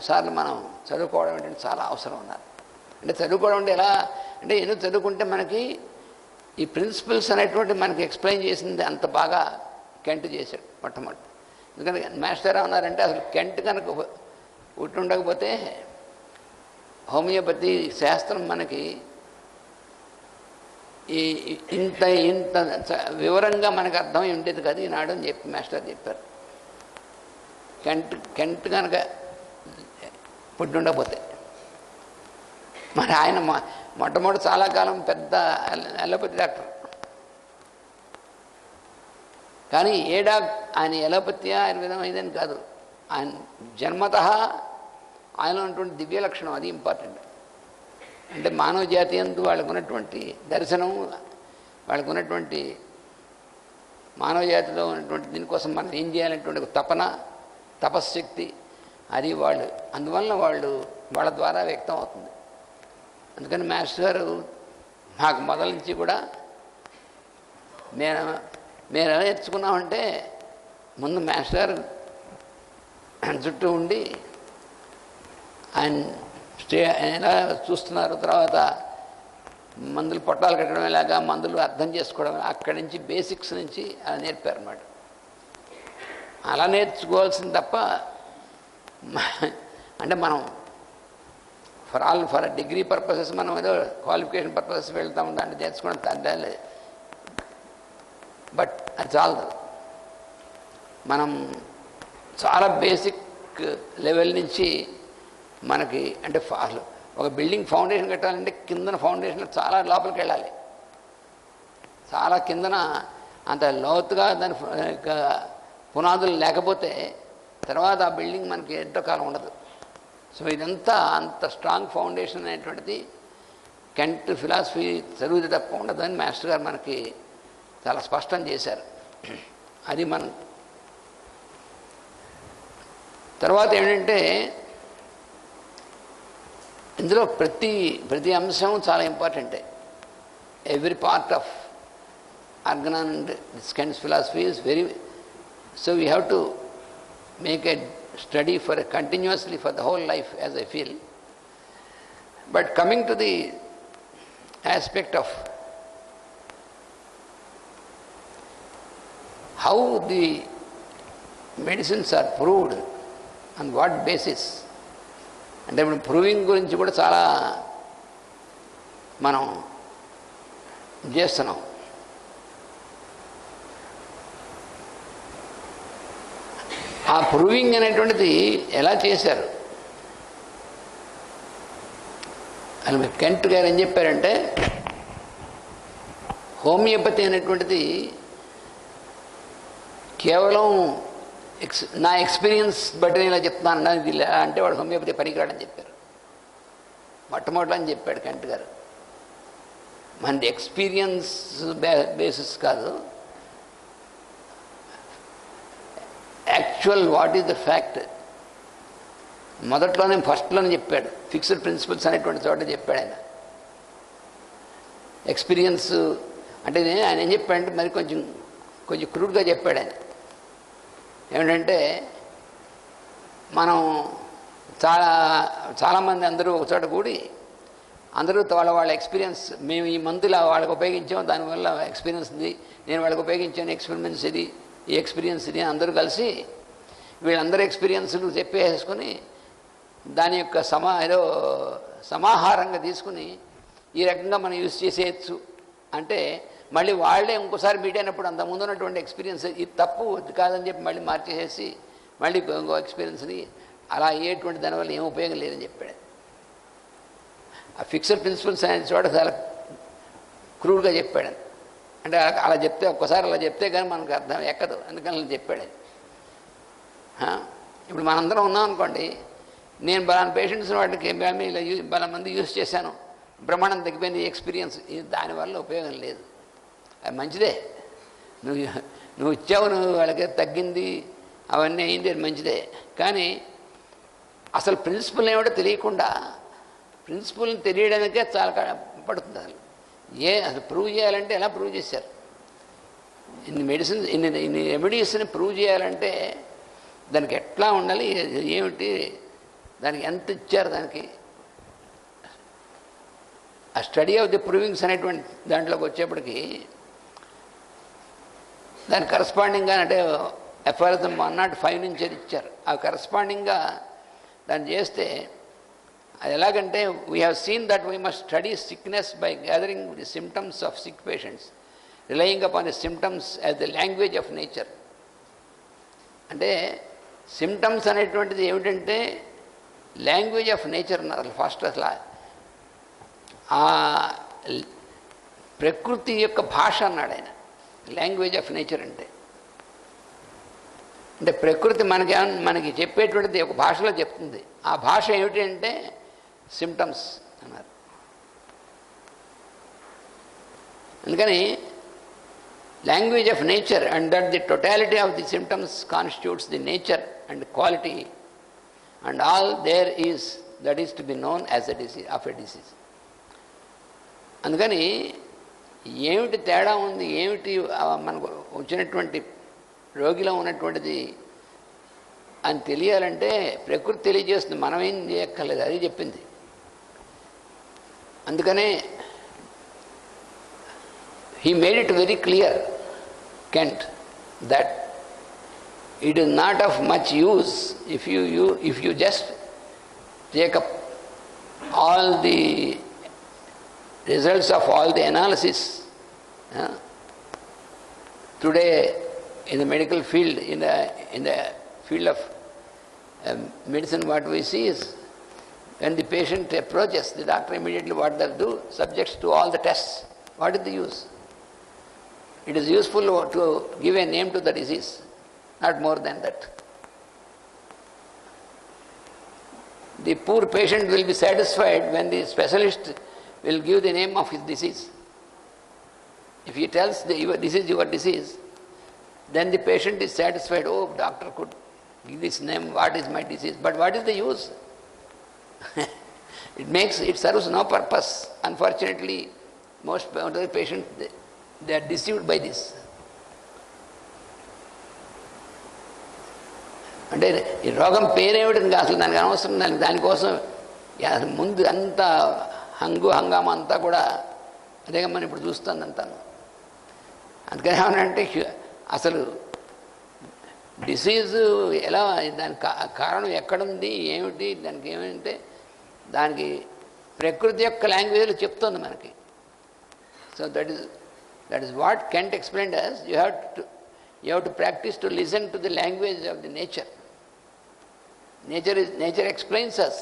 సార్లు మనం చదువుకోవడం ఏంటంటే చాలా అవసరం ఉన్నారు. అంటే చదువుకోవడం అంటే ఎలా అంటే ఎందుకు చదువుకుంటే మనకి ఈ ప్రిన్సిపల్స్ అనేటువంటి మనకి ఎక్స్ప్లెయిన్ చేసింది అంత బాగా కెంట్ చేశాడు మొట్టమొదటి. ఎందుకంటే మాస్టర్ ఉన్నారంటే అసలు కెంట్ కనుక పుట్టి ఉండకపోతే హోమియోపతి శాస్త్రం మనకి ఈ ఇంత ఇంత వివరంగా మనకు అర్థమై ఉండేది కదా ఈనాడు అని చెప్పి మాస్టర్ చెప్పారు. కెంట్ కనుక పుట్టి ఉండకపోతే మరి ఆయన మొట్టమొదటి చాలా కాలం పెద్ద ఎలోపతి డాక్టర్. కానీ ఆయన ఎలోపతి ఆయుర్వేదం ఇదని కాదు, ఆయన జన్మత ఆయన ఉన్నటువంటి దివ్య లక్షణం అది ఇంపార్టెంట్. అంటే మానవ జాతి అందు వాళ్ళకు ఉన్నటువంటి దర్శనం, వాళ్ళకు ఉన్నటువంటి మానవ జాతిలో ఉన్నటువంటి దీనికోసం మనం ఏం చేయాలనేటువంటి తపన, తపశ్శక్తి అది వాళ్ళు అందువలన వాళ్ళ ద్వారా వ్యక్తం అవుతుంది. అందుకని మాస్టర్ గారు మాకు మొదల నుంచి కూడా మేము ఎలా నేర్చుకున్నామంటే ముందు మాస్టర్ గారు చుట్టూ ఉండి ఆయన ఎలా చూస్తున్నారు, తర్వాత మందులు పొట్టాలు కట్టడం ఎలాగా, మందులు అర్థం చేసుకోవడం, అక్కడి నుంచి బేసిక్స్ నుంచి అలా నేర్పారు అన్నమాట. అలా నేర్చుకోవాల్సింది తప్ప అంటే మనం ఫర్ డిగ్రీ పర్పసెస్ మనం ఏదో క్వాలిఫికేషన్ పర్పసెస్ వెళ్తాం, దాన్ని నేర్చుకోవడం తగ్గాలి. బట్ అది చాలదు. మనం చాలా బేసిక్ లెవెల్ నుంచి మనకి అంటే ఒక బిల్డింగ్ ఫౌండేషన్ కట్టాలంటే కిందన ఫౌండేషన్ చాలా లోపలికి వెళ్ళాలి. చాలా కిందన అంత లోతుగా దాని పునాదులు లేకపోతే తర్వాత ఆ బిల్డింగ్ మనకి ఎంతో కాలం ఉండదు. సో ఇదంతా అంత స్ట్రాంగ్ ఫౌండేషన్ అనేటువంటిది కెంట్ ఫిలాసఫీ చదివితే తప్ప ఉండదని మాస్టర్ గారు మనకి చాలా స్పష్టం చేశారు. అది మనం తర్వాత ఏంటంటే ఇందులో ప్రతి అంశం చాలా ఇంపార్టెంటే. Every part of organon and this Kant's philosophy is very, so we have to make a study continuously for the whole life, as I feel. But coming to the aspect of how the medicines are proved, on what basis, అంటే ఇప్పుడు proving గురించి కూడా చాలా మనం చేస్తున్నాం. ఆ proving అనేటువంటిది ఎలా చేశారు అని కెంట్ గారు ఏం చెప్పారంటే, హోమియోపతి అనేటువంటిది కేవలం నా ఎక్స్పీరియన్స్ బట్టి నేను ఇలా చెప్తున్నాను ఇది అంటే వాడు హోమియోపతి పనికిరాడని చెప్పారు. మొట్టమొదటి అని చెప్పాడు కెంట్ గారు. మనది ఎక్స్పీరియన్స్ బేసిస్ కాదు, actual what is the fact ఫస్ట్లోనే చెప్పాడు. ఫిక్స్డ్ ప్రిన్సిపల్స్ అనేటువంటి చోట చెప్పాడు ఆయన. ఎక్స్పీరియన్స్ అంటే ఆయన ఏం చెప్పాడంటే మరి కొంచెం క్రూడ్గా చెప్పాడు ఆయన. ఏమిటంటే మనం చాలామంది అందరూ ఒక చోట కూడి అందరూ వాళ్ళ ఎక్స్పీరియన్స్, మేము ఈ మందులు వాళ్ళకి ఉపయోగించాము, దానివల్ల ఎక్స్పీరియన్స్ ఇది, నేను వాళ్ళకి ఉపయోగించాను ఎక్స్పెరిమెంట్స్ ఇది, ఈ ఎక్స్పీరియన్స్ ఇది, అందరూ కలిసి వీళ్ళందరూ ఎక్స్పీరియన్స్లు చెప్పేసుకొని దాని యొక్క ఏదో సమాహారంగా తీసుకుని ఈ రకంగా మనం యూజ్ చేసేయచ్చు అంటే, మళ్ళీ వాళ్ళే ఇంకోసారి మీట్ అయినప్పుడు అంత ముందు ఉన్నటువంటి ఎక్స్పీరియన్స్ ఇది తప్పు కాదని చెప్పి మళ్ళీ మార్చేసేసి మళ్ళీ ఇంకో ఎక్స్పీరియన్స్ని అలా అయ్యేటువంటి దానివల్ల ఏం ఉపయోగం లేదని చెప్పాడు. ఆ ఫిక్స్డ్ ప్రిన్సిపల్స్ అనే చోట చాలా క్రూడ్గా చెప్పాడు. అంటే అలా చెప్తే ఒక్కసారి అలా చెప్తే కానీ మనకు అర్థం ఎక్కదు, అందుకని అలా చెప్పాడు. ఇప్పుడు మనందరం ఉన్నాం అనుకోండి, నేను బలానా పేషెంట్స్ వాటికి ఇలా బలా మంది యూజ్ చేశాను, బ్రహ్మాండం తగ్గిపోయింది ఎక్స్పీరియన్స్, ఇది దానివల్ల ఉపయోగం లేదు. అది మంచిదే, నువ్వు ఇచ్చావు, నువ్వు వాళ్ళకి తగ్గింది, అవన్నీ అయింది, అది మంచిదే. కానీ అసలు ప్రిన్సిపల్ ఏమిటో తెలియకుండా ప్రిన్సిపల్ని తెలియడానికే చాలా పడుతుంది. అసలు అసలు ప్రూవ్ చేయాలంటే ఎలా ప్రూవ్ చేశారు? ఇన్ని మెడిసిన్స్ ఇన్ని రెమెడీస్ని ప్రూవ్ చేయాలంటే దానికి ఎట్లా ఉండాలి, ఏమిటి, దానికి ఎంత ఇచ్చారు, దానికి ఆ స్టడీ ఆఫ్ ది ప్రూవింగ్స్ అనేటువంటి దాంట్లోకి వచ్చేప్పటికి దాని కరస్పాండింగ్గా అంటే ఎఫ్ఆర్ఎం 105 నుంచి అది ఇచ్చారు. ఆ కరస్పాండింగ్గా దాన్ని చేస్తే అది ఎలాగంటే we have seen that we must study sickness by gathering the symptoms of sick patients relying upon the symptoms as the language of nature. అంటే సిమ్టమ్స్ అనేటువంటిది ఏమిటంటే లాంగ్వేజ్ ఆఫ్ నేచర్ అన్నారు ఫస్ట్. అసలు ఆ ప్రకృతి యొక్క భాష అన్నాడు ఆయన. లాంగ్వేజ్ ఆఫ్ నేచర్ అంటే ప్రకృతి మనకి చెప్పేటువంటిది ఒక భాషలో చెప్తుంది. ఆ భాష ఏమిటి అంటే సిమ్టమ్స్ అన్నారు. అందుకని language of nature and that the totality of the symptoms constitutes the nature and quality and all there is that is to be known as a disease of a disease. అందుకని ఏమిటి తేడా ఉంది, ఏమిటి మనకు వచ్చినటువంటి రోగిలో ఉన్నటువంటిది అని తెలియాలంటే ప్రకృతి తెలియజేస్తుంది, మనమేం చేయక్కర్లేదు, అది చెప్పింది. అందుకనే he made it very clear, Kent, that it is not of much use if you just take up all the results of all the analysis. Today in the medical field, in the field of medicine, what we see is when the patient approaches, the doctor immediately what they'll do, subjects to all the tests. What is the use? It is useful to give a name to the disease, not more than that. The poor patient will be satisfied when the specialist will give the name of his disease. If he tells this is your disease, then the patient is satisfied. Oh, doctor could give this name, what is my disease? But what is the use? It serves no purpose. Unfortunately, most of the patients, they are deceived by this. అంటే ఈ రోగం పేరేమిటని అసలు దానికి అనవసరం. దానికోసం ముందు అంతా హంగామా అంతా కూడా అదే మనం ఇప్పుడు చూస్తుంది అంతాను. అందుకని ఏమనంటే అసలు డిసీజు ఎలా, దాని కారణం ఎక్కడుంది, ఏమిటి, దానికి ఏమంటే దానికి ప్రకృతి యొక్క లాంగ్వేజ్లో చెప్తుంది మనకి. So that is what Kent explained as you have to practice to listen to the language of the nature. Nature explains us.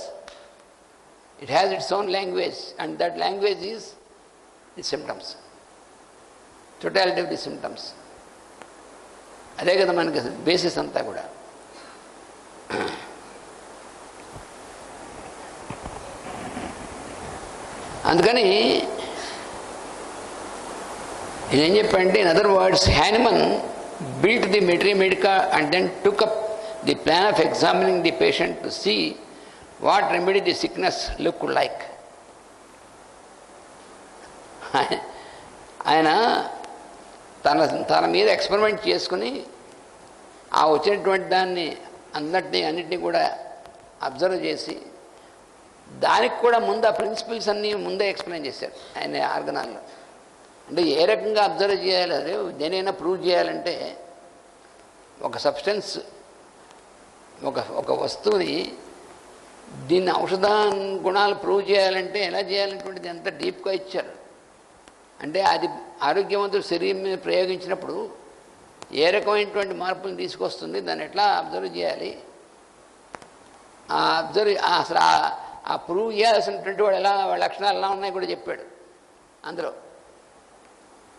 It has its own language, and that language is the symptoms, totality of the symptoms. అదే కదా మనకి basis అంతా కూడా. అందుకని నేనేం చెప్పంటే, in other words, Hahnemann built the materia medica and then took up the plan of examining the patient to see what remedy the sickness looked like. ఆయన తన మీద ఎక్స్పెరిమెంట్ చేసుకుని ఆ వచ్చినటువంటి దాన్ని అన్నిటినీ కూడా అబ్జర్వ్ చేసి దానికి కూడా ముందు ఆ ప్రిన్సిపల్స్ అన్నీ ముందే ఎక్స్ప్లెయిన్ చేశారు ఆయన ఆర్గనాల్లో. అంటే ఏ రకంగా అబ్జర్వ్ చేయాలి, అదే దేనైనా ప్రూవ్ చేయాలంటే ఒక సబ్స్టెన్స్, ఒక వస్తువుని దీన్ని ఔషధ గుణాలు ప్రూవ్ చేయాలంటే ఎలా చేయాలనేటువంటిది ఎంత డీప్గా ఇచ్చారు. అంటే అది ఆరోగ్యవంతుడు శరీరం మీద ప్రయోగించినప్పుడు ఏ రకమైనటువంటి మార్పులను తీసుకొస్తుంది, దాన్ని ఎట్లా అబ్జర్వ్ చేయాలి, అసలు ఆ ప్రూవ్ చేయాల్సినటువంటి వాడు వాళ్ళ లక్షణాలు ఎలా ఉన్నాయి కూడా చెప్పాడు అందులో.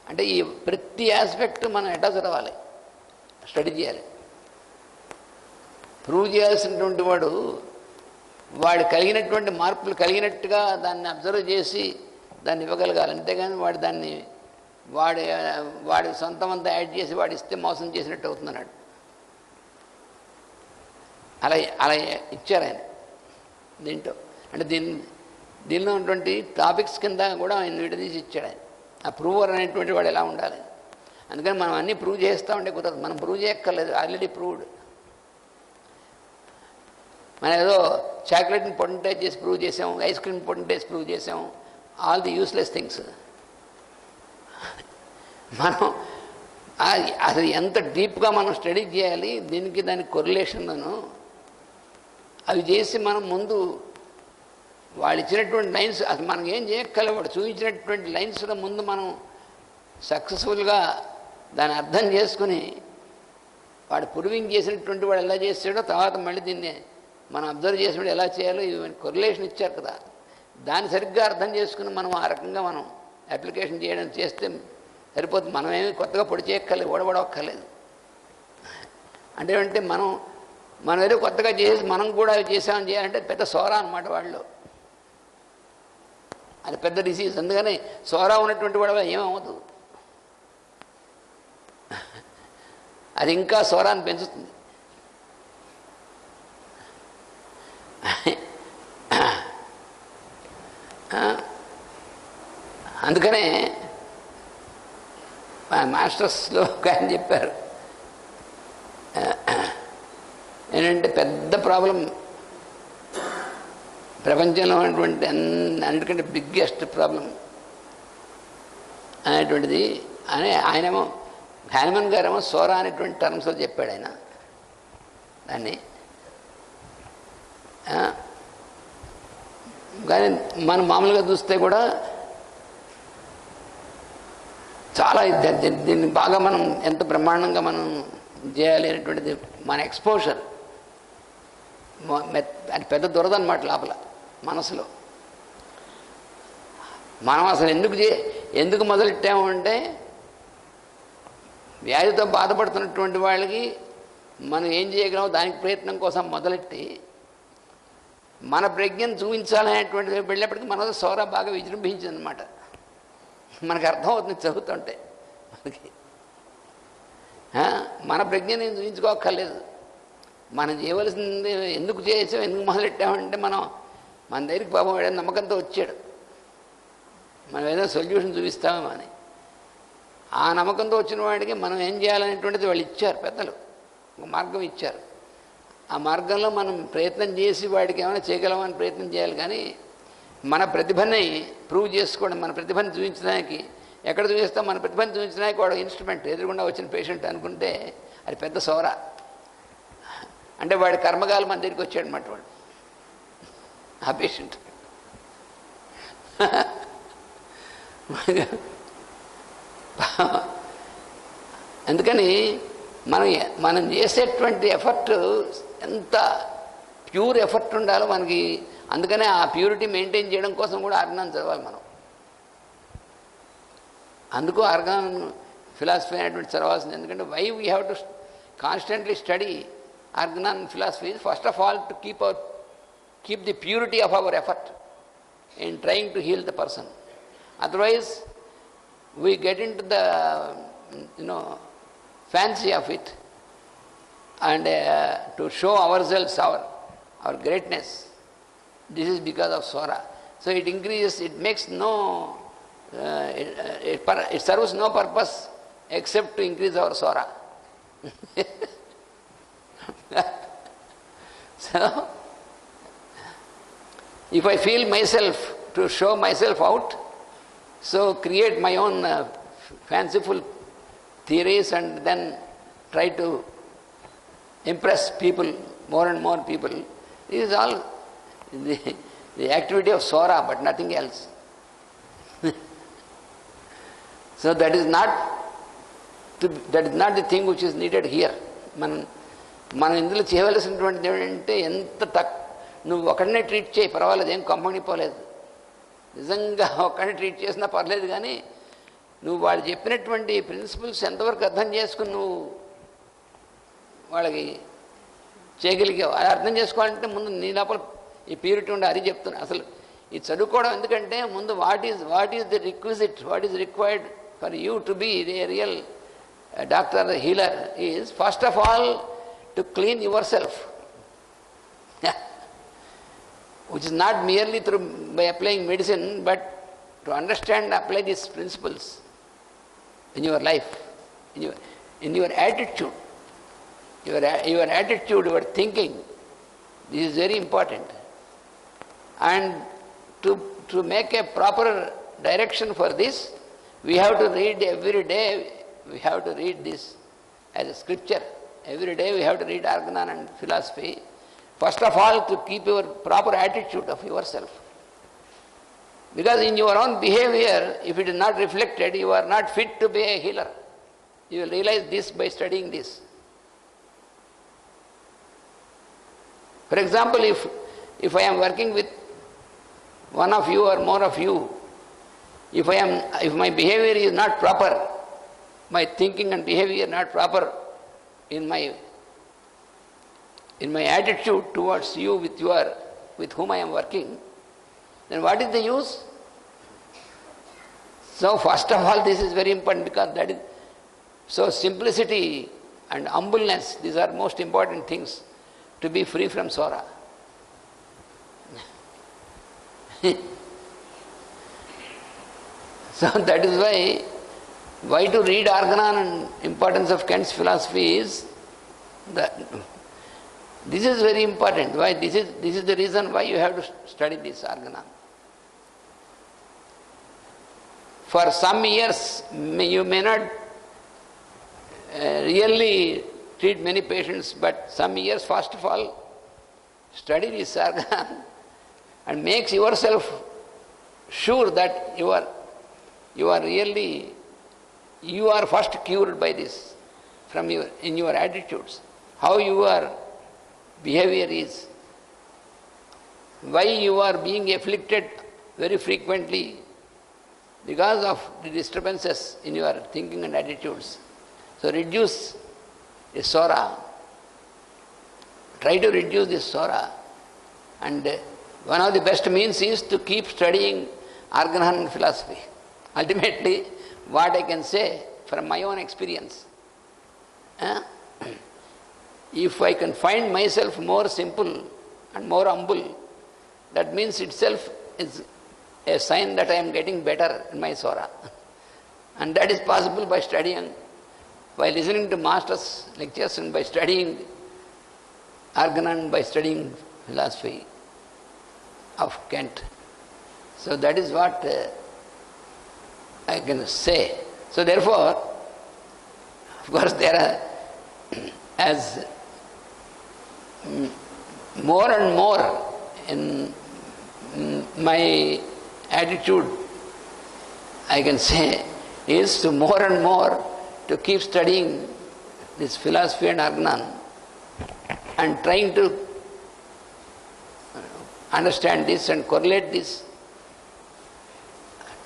అంటే ఈ ప్రతి ఆస్పెక్ట్ మనం ఎట్లా చదవాలి, స్టడీ చేయాలి. ప్రూవ్ చేయాల్సినటువంటి వాడు కలిగినటువంటి మార్పులు కలిగినట్టుగా దాన్ని అబ్జర్వ్ చేసి దాన్ని ఇవ్వగలగాలి. అంతేగాని వాడి సొంతం అంతా యాడ్ చేసి వాడు ఇస్తే మోసం చేసినట్టు అవుతుందన్నాడు. అలా ఇచ్చారు ఆయన దీంట్లో. అంటే దీనిలో ఉన్నటువంటి టాపిక్స్ కింద కూడా ఆయన విడదీసి ఇచ్చాడు ఆయన. ఆ ప్రూవర్ అనేటువంటి వాడు ఎలా ఉండాలి. అందుకని మనం అన్నీ ప్రూవ్ చేస్తూ ఉంటే కుదరదు. మనం ప్రూవ్ చేయక్కర్లేదు, ఆల్రెడీ ప్రూవ్డ్. మనం ఏదో చాక్లెట్ని పొటెంటైజ్ చేసి ప్రూవ్ చేసాము, ఐస్ క్రీమ్ పొటెంటైజ్ ప్రూవ్ చేసాము, ఆల్ ది యూస్లెస్ థింగ్స్. మనం అసలు ఎంత డీప్గా మనం స్టడీ చేయాలి, దీనికి దానికి కొరిలేషన్లను అవి చేసి మనం ముందు వాళ్ళు ఇచ్చినటువంటి లైన్స్, అసలు మనం ఏం చేయక్కర్లేదు, వాడు చూపించినటువంటి లైన్స్లో ముందు మనం సక్సెస్ఫుల్గా దాన్ని అర్థం చేసుకుని వాడు ప్రూవింగ్ చేసినటువంటి వాడు ఎలా చేసాడో తర్వాత మళ్ళీ దీన్ని మనం అబ్జర్వ్ చేసినప్పుడు ఎలా చేయాలో ఇవన్నీ కొరిలేషన్ ఇచ్చారు కదా, దాన్ని సరిగ్గా అర్థం చేసుకుని మనం ఆ రకంగా మనం అప్లికేషన్ చేయడం చేస్తే సరిపోతుంది. మనమేమి కొత్తగా పొడి చేయక్కర్లేదు, ఓడబడక్కర్లేదు. అంటే మనం ఏదో కొత్తగా చేసి మనం కూడా చేసామని చేయాలంటే పెద్ద సోరా అన్నమాట వాళ్ళు. అది పెద్ద డిసీజ్. అందుకని సోరా ఉన్నటువంటి వాడు ఏమవుతుంది, అది ఇంకా సోరాన్ని పెంచుతుంది. అందుకనే మా మాస్టర్స్లో ఆయన చెప్పారు ఏంటంటే పెద్ద ప్రాబ్లం ప్రపంచంలో ఉన్నటువంటి అన్నిటికంటే బిగ్గెస్ట్ ప్రాబ్లం అనేటువంటిది అని ఆయనేమో హ్యానిమన్ గారేమో సోరా అనేటువంటి టర్మ్స్లో చెప్పాడు ఆయన దాన్ని. కానీ మనం మామూలుగా చూస్తే కూడా చాలా దీన్ని బాగా మనం ఎంత బ్రహ్మాండంగా మనం చేయాలి అనేటువంటిది మన ఎక్స్పోజర్ అది పెద్ద దురద అన్నమాట లోపల మనసులో. మనం అసలు ఎందుకు మొదలెట్టాము అంటే వ్యాధితో బాధపడుతున్నటువంటి వాళ్ళకి మనం ఏం చేయగలమో దానికి ప్రయత్నం కోసం మొదలెట్టి మన ప్రజ్ఞను చూపించాలనేటువంటి వెళ్ళేప్పటికీ మనలో సోరా బాగా విజృంభించింది అనమాట. మనకు అర్థమవుతుంది చదువుతుంటే. మనకి మన ప్రజ్ఞని చూపించుకోక్కర్లేదు, మనం చేయవలసింది ఎందుకు చేసాం, ఎందుకు మొదలెట్టామంటే మన దగ్గరికి పాపం ఏదైనా నమ్మకంతో వచ్చాడు, మనం ఏదైనా సొల్యూషన్ చూపిస్తామేమో అని. ఆ నమ్మకంతో వచ్చిన వాడికి మనం ఏం చేయాలనేటువంటిది వాళ్ళు ఇచ్చారు, పెద్దలు ఒక మార్గం ఇచ్చారు. ఆ మార్గంలో మనం ప్రయత్నం చేసి వాడికి ఏమైనా చేయగలమని ప్రయత్నం చేయాలి. కానీ మన ప్రతిభని ప్రూవ్ చేసుకోవడం, మన ప్రతిభని చూపించడానికి ఎక్కడ చూపిస్తాం, మన ప్రతిభని చూపించడానికి వాడు ఇన్స్ట్రుమెంట్ ఎదురుగుండా వచ్చిన పేషెంట్ అనుకుంటే అది పెద్ద సోరా. అంటే వాడి కర్మగాలు మన దగ్గరికి వచ్చాడు అన్నమాట వాడు, ఆ పేషెంట్. అందుకని మనం చేసేటువంటి ఎఫర్ట్ ఎంత ప్యూర్ ఎఫర్ట్ ఉండాలో మనకి. అందుకనే ఆ ప్యూరిటీ మెయింటైన్ చేయడం కోసం కూడా ఆర్గాన్ చదవాలి మనం. అందుకు ఆర్గాన్ ఫిలాసఫీ అనేటువంటి చదవాల్సింది. ఎందుకంటే why we have to constantly study organon philosophy first of all to keep the purity of our effort in trying to heal the person. Otherwise we get into the fancy of it and to show ourselves our greatness. This is because of sora. So it increases, it makes it serves no purpose except to increase our sora. So if I feel myself to show myself out, so create my own fanciful theories and then try to impress people, more and more people. This is all the activity of sora, but nothing else. So that is not the thing which is needed here. మనం ఇందులో చేయవలసినటువంటిది ఏంటంటే నువ్వు ఒకడినే treat చేయి, పర్వాలేదు, ఏం company పోలేదు. నిజంగా ఒక్కడిని ట్రీట్ చేసినా పర్లేదు, కానీ నువ్వు వాళ్ళు చెప్పినటువంటి ప్రిన్సిపల్స్ ఎంతవరకు అర్థం చేసుకుని నువ్వు వాళ్ళకి చేయగలిగావు. అది అర్థం చేసుకోవాలంటే ముందు నీ లోపల ఈ ప్యూరిటీ ఉండి అది చెప్తున్నా. అసలు ఈ చదువుకోవడం ఎందుకంటే ముందు what is the requisite, what is required for you to be the real doctor, healer is first of all to clean your self, which is not merely by applying medicine, but to understand and apply these principles in your life. in your attitude. Your attitude, your thinking, this is very important. And to make a proper direction for this, we have to read every day, we have to read this as a scripture. Every day we have to read organon and philosophy. First of all, to keep your proper attitude of yourself. Because in your own behavior, if it is not reflected, you are not fit to be a healer. You will realize this by studying this. For example, if I am working with one of you or more of you, if my behavior is not proper, my thinking and behavior not proper in my attitude towards you with whom I am working, then what is the use? So first of all, this is very important, because that is so simplicity and humbleness, these are most important things to be free from Sora. So that is why to read organon and importance of Kant's philosophy is that this is very important. Why? This is the reason why you have to study this organon. For some years, you may not really treat many patients, but some years, first of all, study this organon and makes yourself sure that you are first cured by this in your attitudes, how your behavior is, why you are being afflicted very frequently because of the disturbances in your thinking and attitudes. So reduce this Sora. Try to reduce this Sora. And one of the best means is to keep studying organon and philosophy. Ultimately, what I can say from my own experience, if I can find myself more simple and more humble, that means itself is a sign that I am getting better in my Sora. And that is possible by studying, by listening to masters' lectures and by studying organon, by studying philosophy of Kant. So that is what I can say. So therefore, of course, there are, as more and more in my attitude, I can say, is to more and more to keep studying this philosophy and organon and trying to understand this and correlate this,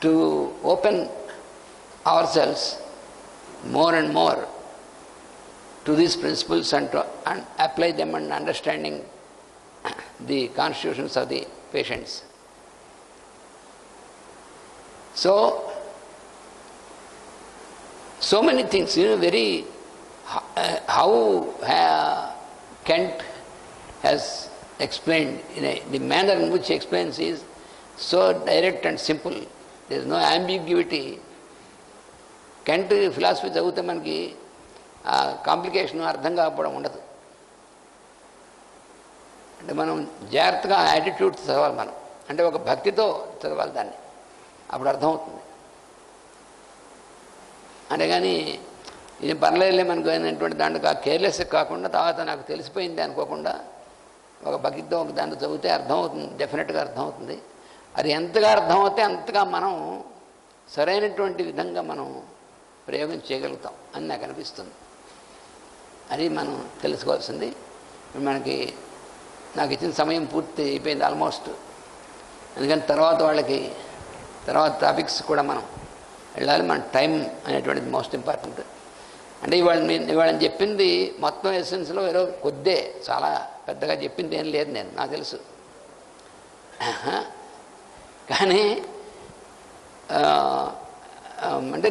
to open ourselves more and more to these principles and apply them and understanding the constitutions of the patients. So many things, how Kant has explained, the manner in which he explains is so direct and simple. There is no ambiguity. Kant philosophy చదివితే మనకి complication అర్థం కాకపోవడం ఉండదు. అంటే మనం జాగ్రత్తగా attitude చదవాలి, మనం అంటే ఒక భక్తితో చదవాలి దాన్ని, అప్పుడు అర్థమవుతుంది. అంతేగాని ఇది పర్లేదులే మనకు అయినటువంటి దాంట్లో కేర్లెస్ కాకుండా తర్వాత నాకు తెలిసిపోయింది అనుకోకుండా ఒక భక్తితో ఒక దాంట్లో చదివితే అర్థమవుతుంది, డెఫినెట్గా అర్థమవుతుంది. అది ఎంతగా అర్థమవుతే అంతగా మనం సరైనటువంటి విధంగా మనం ప్రయోగం చేయగలుగుతాం అని నాకు అనిపిస్తుంది. అది మనం తెలుసుకోవాల్సింది. నాకు ఇచ్చిన సమయం పూర్తి అయిపోయింది ఆల్మోస్ట్. అందుకని తర్వాత టాపిక్స్ కూడా మనం వెళ్ళాలి. మన టైం అనేటువంటిది మోస్ట్ ఇంపార్టెంట్. అంటే ఇవాళ చెప్పింది మొత్తం ఎసెన్స్లో ఏదో కొద్దే, చాలా పెద్దగా చెప్పింది ఏం లేదు, నాకు తెలుసు. కానీ అంటే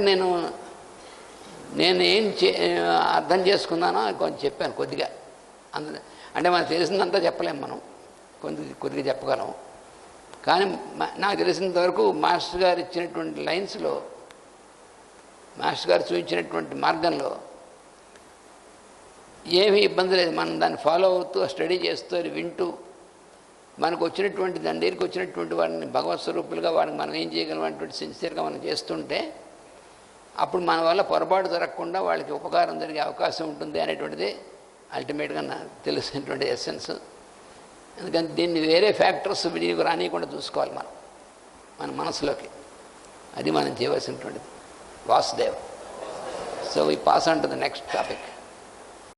నేనేం అర్థం చేసుకున్నానో కొంచెం చెప్పాను కొద్దిగా. అంటే మనకు తెలిసిందంతా చెప్పలేము, మనం కొద్దిగా చెప్పగలం. కానీ నాకు తెలిసినంత వరకు మాస్టర్ గారు ఇచ్చినటువంటి లైన్స్లో మాస్టర్ గారు చూపించినటువంటి మార్గంలో ఏమీ ఇబ్బంది లేదు. మనం దాన్ని ఫాలో అవుతూ స్టడీ చేస్తూ వింటూ మనకు వచ్చినటువంటి దాని దగ్గరికి వచ్చినటువంటి వాడిని భగవత్ స్వరూపులుగా వాడిని మనం ఏం చేయగలం అనేటువంటి సిన్సియర్గా మనం చేస్తుంటే అప్పుడు మన వల్ల పొరపాటు జరగకుండా వాళ్ళకి ఉపకారం జరిగే అవకాశం ఉంటుంది అనేటువంటిది అల్టిమేట్గా నాకు తెలిసినటువంటి ఎసెన్స్. ఎందుకంటే దీన్ని వేరే ఫ్యాక్టర్స్ వినియోగం రానియకుండా చూసుకోవాలి మనం మన మనసులోకి. అది మనం చేయవలసినటువంటిది. Vasudev. So we pass on to the next topic.